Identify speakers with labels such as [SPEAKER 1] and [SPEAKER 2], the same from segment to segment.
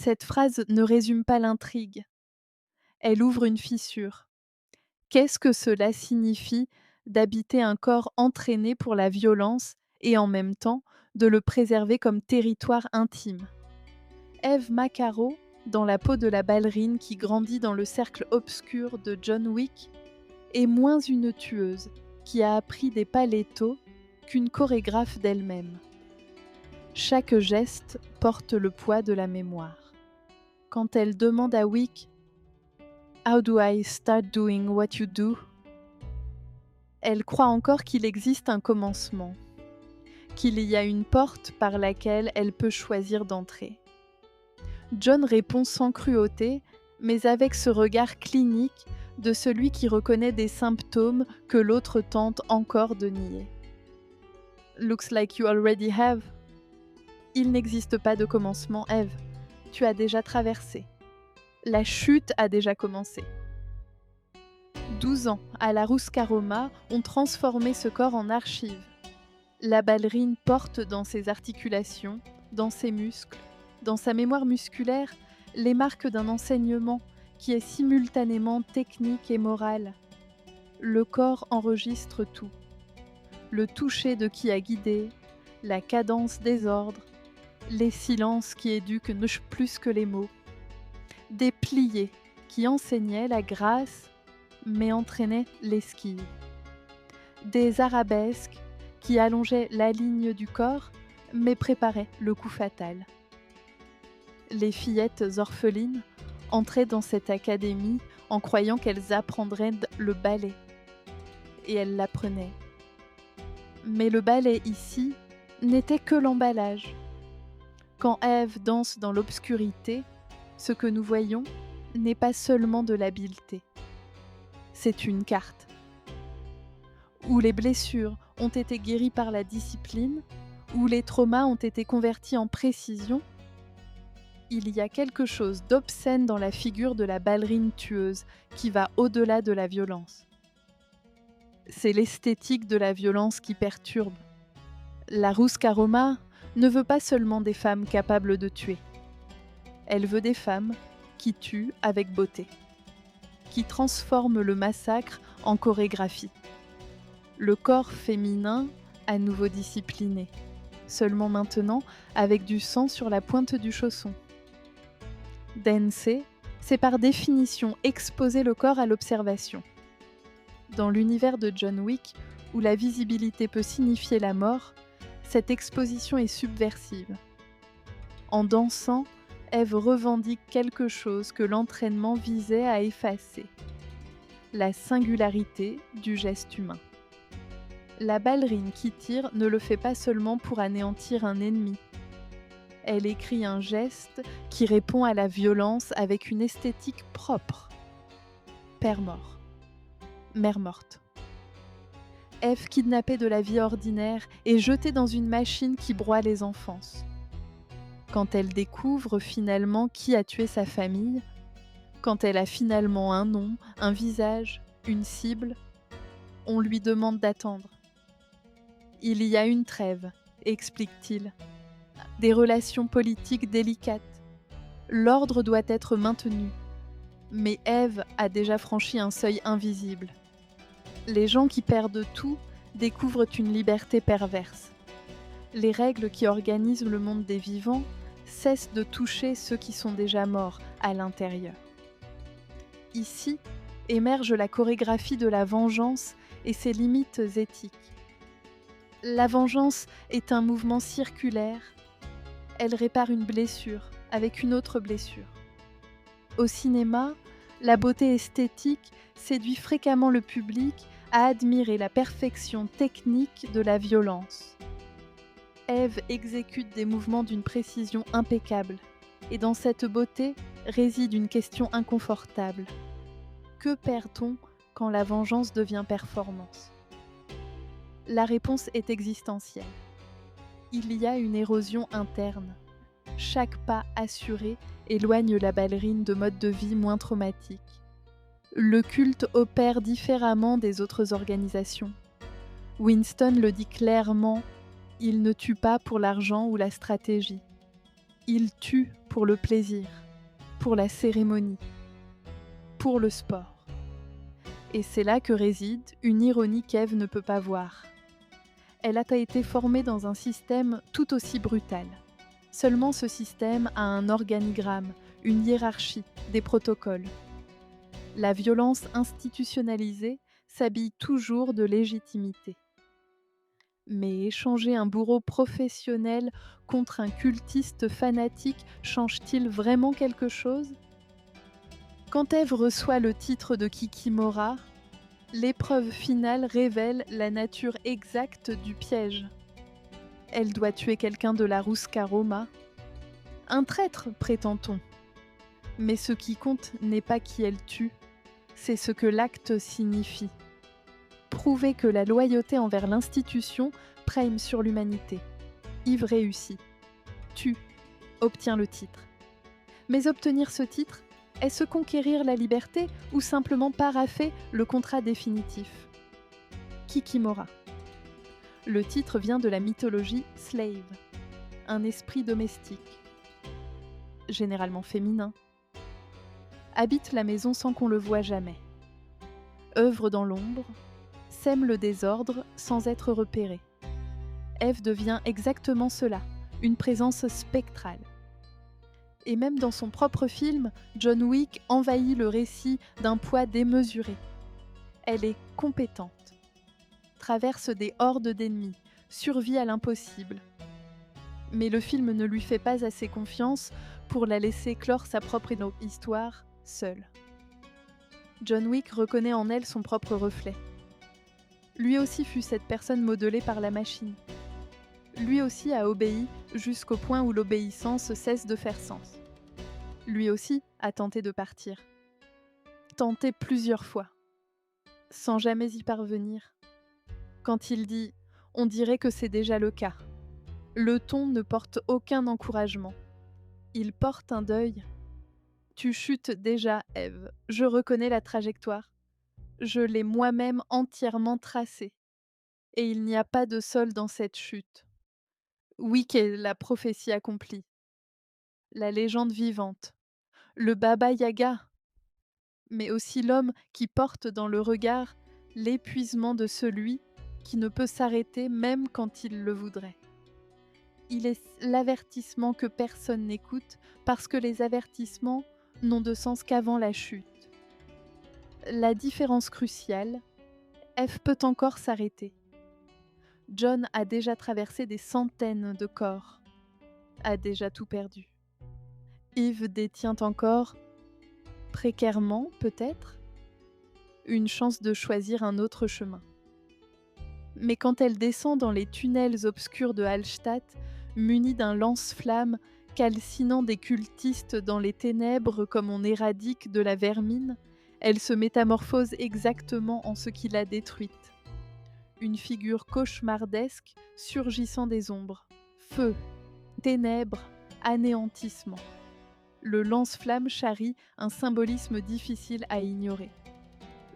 [SPEAKER 1] Cette phrase ne résume pas l'intrigue, elle ouvre une fissure. Qu'est-ce que cela signifie d'habiter un corps entraîné pour la violence et en même temps de le préserver comme territoire intime? Eve Macaro, dans la peau de la ballerine qui grandit dans le cercle obscur de John Wick, est moins une tueuse qui a appris des palettos qu'une chorégraphe d'elle-même. Chaque geste porte le poids de la mémoire. Quand elle demande à Wick "How do I start doing what you do?", elle croit encore qu'il existe un commencement, qu'il y a une porte par laquelle elle peut choisir d'entrer. John répond sans cruauté, mais avec ce regard clinique de celui qui reconnaît des symptômes que l'autre tente encore de nier. "Looks like you already have." Il n'existe pas de commencement, Eve. Tu as déjà traversé. La chute a déjà commencé. 12 ans à la Rouska-Roma ont transformé ce corps en archive. La ballerine porte dans ses articulations, dans ses muscles, dans sa mémoire musculaire, les marques d'un enseignement qui est simultanément technique et moral. Le corps enregistre tout. Le toucher de qui a guidé, la cadence des ordres, les silences qui éduquent plus que les mots. Des pliés qui enseignaient la grâce mais entraînaient l'esquive. Des arabesques qui allongeaient la ligne du corps mais préparaient le coup fatal. Les fillettes orphelines entraient dans cette académie en croyant qu'elles apprendraient le ballet. Et elles l'apprenaient. Mais le ballet ici n'était que l'emballage. Quand Ève danse dans l'obscurité, ce que nous voyons n'est pas seulement de l'habileté. C'est une carte. Où les blessures ont été guéries par la discipline, où les traumas ont été convertis en précision, il y a quelque chose d'obscène dans la figure de la ballerine tueuse qui va au-delà de la violence. C'est l'esthétique de la violence qui perturbe. La Rouska-Roma ne veut pas seulement des femmes capables de tuer. Elle veut des femmes qui tuent avec beauté, qui transforment le massacre en chorégraphie. Le corps féminin, à nouveau discipliné, seulement maintenant avec du sang sur la pointe du chausson. Danser, c'est par définition exposer le corps à l'observation. Dans l'univers de John Wick, où la visibilité peut signifier la mort, cette exposition est subversive. En dansant, Ève revendique quelque chose que l'entraînement visait à effacer, la singularité du geste humain. La ballerine qui tire ne le fait pas seulement pour anéantir un ennemi. Elle écrit un geste qui répond à la violence avec une esthétique propre. Père mort, mère morte. Ève kidnappée de la vie ordinaire et jetée dans une machine qui broie les enfances. Quand elle découvre finalement qui a tué sa famille, quand elle a finalement un nom, un visage, une cible, on lui demande d'attendre. Il y a une trêve, explique-t-il. Des relations politiques délicates. L'ordre doit être maintenu. Mais Ève a déjà franchi un seuil invisible. Les gens qui perdent tout découvrent une liberté perverse. Les règles qui organisent le monde des vivants cessent de toucher ceux qui sont déjà morts à l'intérieur. Ici émerge la chorégraphie de la vengeance et ses limites éthiques. La vengeance est un mouvement circulaire. Elle répare une blessure avec une autre blessure. Au cinéma, la beauté esthétique séduit fréquemment le public à admirer la perfection technique de la violence. Ève exécute des mouvements d'une précision impeccable, et dans cette beauté réside une question inconfortable. Que perd-on quand la vengeance devient performance ? La réponse est existentielle. Il y a une érosion interne. Chaque pas assuré éloigne la ballerine de modes de vie moins traumatiques. Le culte opère différemment des autres organisations. Winston le dit clairement, il ne tue pas pour l'argent ou la stratégie. Il tue pour le plaisir, pour la cérémonie, pour le sport. Et c'est là que réside une ironie qu'Ève ne peut pas voir. Elle a été formée dans un système tout aussi brutal. Seulement ce système a un organigramme, une hiérarchie, des protocoles. La violence institutionnalisée s'habille toujours de légitimité. Mais échanger un bourreau professionnel contre un cultiste fanatique change-t-il vraiment quelque chose ? Quand Ève reçoit le titre de Kikimora, l'épreuve finale révèle la nature exacte du piège. Elle doit tuer quelqu'un de la Rouska-Roma. Un traître, prétend-on. Mais ce qui compte n'est pas qui elle tue, c'est ce que l'acte signifie. Prouver que la loyauté envers l'institution prime sur l'humanité. Yves réussit, tue, obtient le titre. Mais obtenir ce titre, est-ce conquérir la liberté ou simplement paraffer le contrat définitif ? Kikimora. Le titre vient de la mythologie slave, un esprit domestique, généralement féminin. Habite la maison sans qu'on le voie jamais. Œuvre dans l'ombre, sème le désordre sans être repéré. Ève devient exactement cela, une présence spectrale. Et même dans son propre film, John Wick envahit le récit d'un poids démesuré. Elle est compétente, traverse des hordes d'ennemis, survit à l'impossible. Mais le film ne lui fait pas assez confiance pour la laisser clore sa propre histoire seule. John Wick reconnaît en elle son propre reflet. Lui aussi fut cette personne modelée par la machine. Lui aussi a obéi jusqu'au point où l'obéissance cesse de faire sens. Lui aussi a tenté de partir. Tenté plusieurs fois, sans jamais y parvenir. Quand il dit « on dirait que c'est déjà le cas », le ton ne porte aucun encouragement. Il porte un deuil. Tu chutes déjà, Ève. Je reconnais la trajectoire. Je l'ai moi-même entièrement tracée. Et il n'y a pas de sol dans cette chute. Oui, qu'est la prophétie accomplie. La légende vivante. Le Baba Yaga. Mais aussi l'homme qui porte dans le regard l'épuisement de celui qui ne peut s'arrêter même quand il le voudrait. Il est l'avertissement que personne n'écoute parce que les avertissements n'ont de sens qu'avant la chute. La différence cruciale, Ève peut encore s'arrêter. John a déjà traversé des centaines de corps, a déjà tout perdu. Yves détient encore, précairement peut-être, une chance de choisir un autre chemin. Mais quand elle descend dans les tunnels obscurs de Hallstatt, munie d'un lance-flamme calcinant des cultistes dans les ténèbres comme on éradique de la vermine, elle se métamorphose exactement en ce qui l'a détruite. Une figure cauchemardesque surgissant des ombres. Feu, ténèbres, anéantissement. Le lance-flamme charrie un symbolisme difficile à ignorer.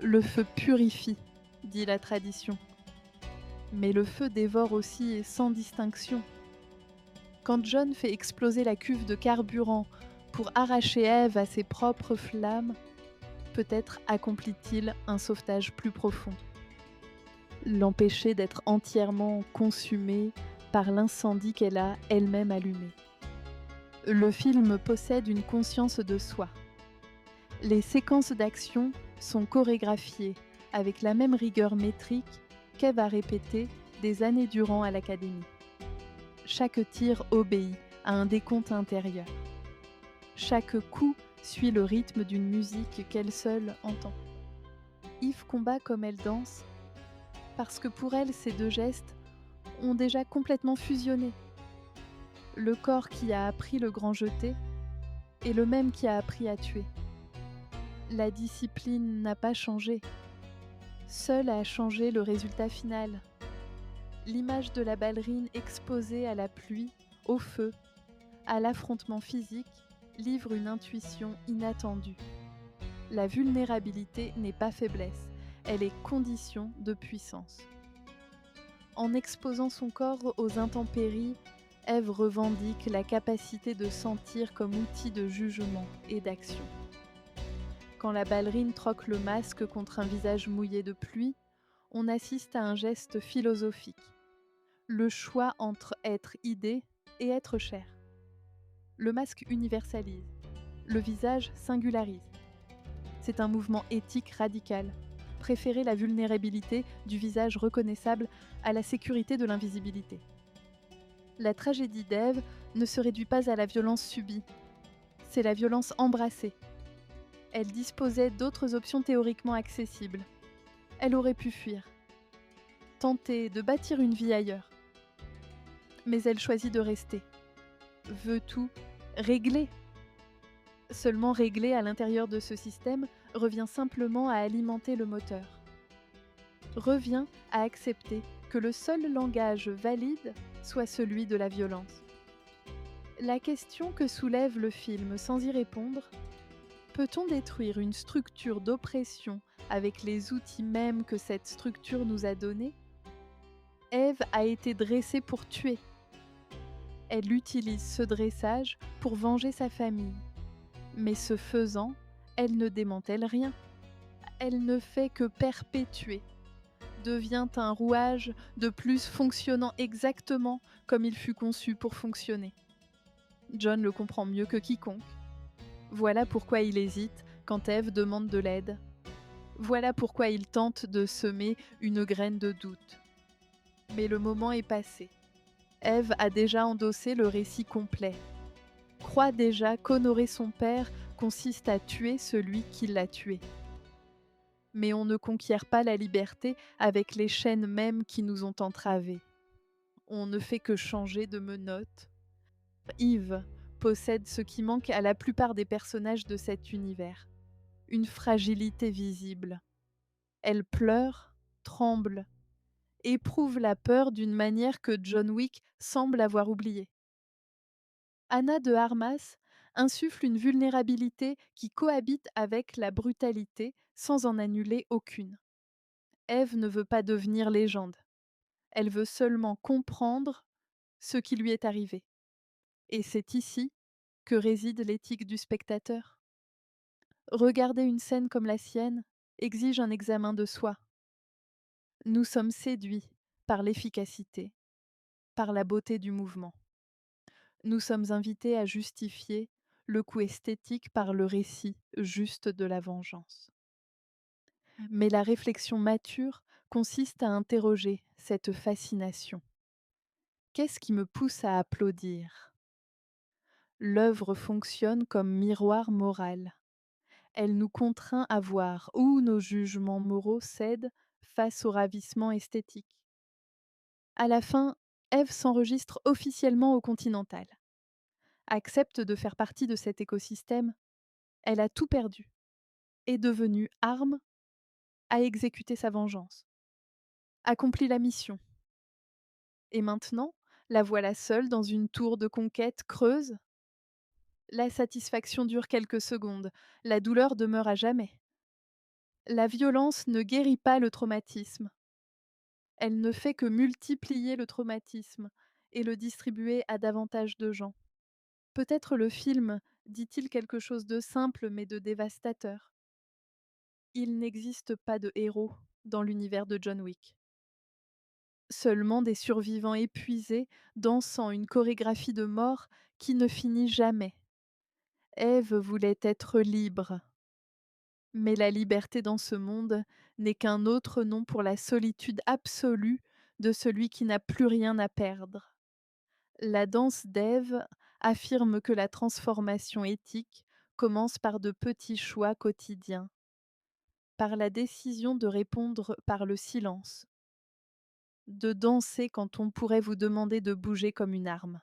[SPEAKER 1] Le feu purifie, dit la tradition. Mais le feu dévore aussi et sans distinction. Quand John fait exploser la cuve de carburant pour arracher Ève à ses propres flammes, peut-être accomplit-il un sauvetage plus profond. L'empêcher d'être entièrement consumée par l'incendie qu'elle a elle-même allumé. Le film possède une conscience de soi. Les séquences d'action sont chorégraphiées avec la même rigueur métrique qu'Ève a répétée des années durant à l'académie. Chaque tir obéit à un décompte intérieur. Chaque coup suit le rythme d'une musique qu'elle seule entend. Yves combat comme elle danse, parce que pour elle, ces deux gestes ont déjà complètement fusionné. Le corps qui a appris le grand jeté est le même qui a appris à tuer. La discipline n'a pas changé. Seule a changé le résultat final. L'image de la ballerine exposée à la pluie, au feu, à l'affrontement physique, livre une intuition inattendue. La vulnérabilité n'est pas faiblesse, elle est condition de puissance. En exposant son corps aux intempéries, Ève revendique la capacité de sentir comme outil de jugement et d'action. Quand la ballerine troque le masque contre un visage mouillé de pluie, on assiste à un geste philosophique, le choix entre être idée et être chair. Le masque universalise, le visage singularise. C'est un mouvement éthique radical. Préférer la vulnérabilité du visage reconnaissable à la sécurité de l'invisibilité. La tragédie d'Ève ne se réduit pas à la violence subie, c'est la violence embrassée. Elle disposait d'autres options théoriquement accessibles. Elle aurait pu fuir, tenter de bâtir une vie ailleurs. Mais elle choisit de rester. Veut tout régler. Seulement régler à l'intérieur de ce système revient simplement à alimenter le moteur. Revient à accepter que le seul langage valide soit celui de la violence. La question que soulève le film sans y répondre: peut-on détruire une structure d'oppression avec les outils mêmes que cette structure nous a donnés? Ève a été dressée pour tuer. Elle utilise ce dressage pour venger sa famille. Mais ce faisant, elle ne démantèle rien. Elle ne fait que perpétuer, devient un rouage de plus fonctionnant exactement comme il fut conçu pour fonctionner. John le comprend mieux que quiconque. Voilà pourquoi il hésite quand Ève demande de l'aide. Voilà pourquoi il tente de semer une graine de doute. Mais le moment est passé. Ève a déjà endossé le récit complet. Croit déjà qu'honorer son père consiste à tuer celui qui l'a tué. Mais on ne conquiert pas la liberté avec les chaînes mêmes qui nous ont entravés. On ne fait que changer de menottes. Yves possède ce qui manque à la plupart des personnages de cet univers, une fragilité visible. Elle pleure, tremble, éprouve la peur d'une manière que John Wick semble avoir oubliée. Anna de Armas insuffle une vulnérabilité qui cohabite avec la brutalité sans en annuler aucune. Ève ne veut pas devenir légende. Elle veut seulement comprendre ce qui lui est arrivé. Et c'est ici que réside l'éthique du spectateur. Regarder une scène comme la sienne exige un examen de soi. Nous sommes séduits par l'efficacité, par la beauté du mouvement. Nous sommes invités à justifier le coût esthétique par le récit juste de la vengeance. Mais la réflexion mature consiste à interroger cette fascination. Qu'est-ce qui me pousse à applaudir? L'œuvre fonctionne comme miroir moral. Elle nous contraint à voir où nos jugements moraux cèdent face au ravissement esthétique. À la fin, Ève s'enregistre officiellement au Continental. Accepte de faire partie de cet écosystème. Elle a tout perdu. Est devenue arme à exécuter sa vengeance. Accomplit la mission. Et maintenant, la voilà seule dans une tour de conquête creuse. La satisfaction dure quelques secondes, la douleur demeure à jamais. La violence ne guérit pas le traumatisme. Elle ne fait que multiplier le traumatisme et le distribuer à davantage de gens. Peut-être le film dit-il quelque chose de simple mais de dévastateur. Il n'existe pas de héros dans l'univers de John Wick. Seulement des survivants épuisés dansant une chorégraphie de mort qui ne finit jamais. Ève voulait être libre. Mais la liberté dans ce monde n'est qu'un autre nom pour la solitude absolue de celui qui n'a plus rien à perdre. La danse d'Ève affirme que la transformation éthique commence par de petits choix quotidiens, par la décision de répondre par le silence, de danser quand on pourrait vous demander de bouger comme une arme.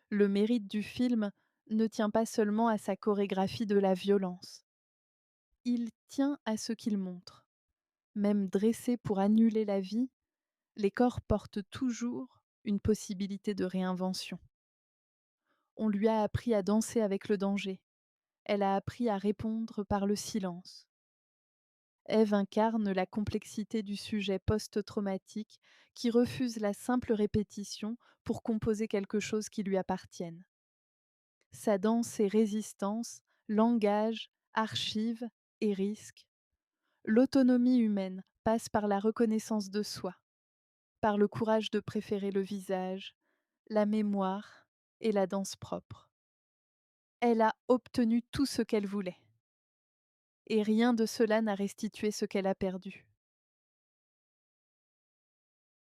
[SPEAKER 1] Le mérite du film ne tient pas seulement à sa chorégraphie de la violence. Il tient à ce qu'il montre. Même dressés pour annuler la vie, les corps portent toujours une possibilité de réinvention. On lui a appris à danser avec le danger. Elle a appris à répondre par le silence. Ève incarne la complexité du sujet post-traumatique qui refuse la simple répétition pour composer quelque chose qui lui appartienne. Sa danse est résistance, langage, archive et risque. L'autonomie humaine passe par la reconnaissance de soi, par le courage de préférer le visage, la mémoire et la danse propre. Elle a obtenu tout ce qu'elle voulait, et rien de cela n'a restitué ce qu'elle a perdu.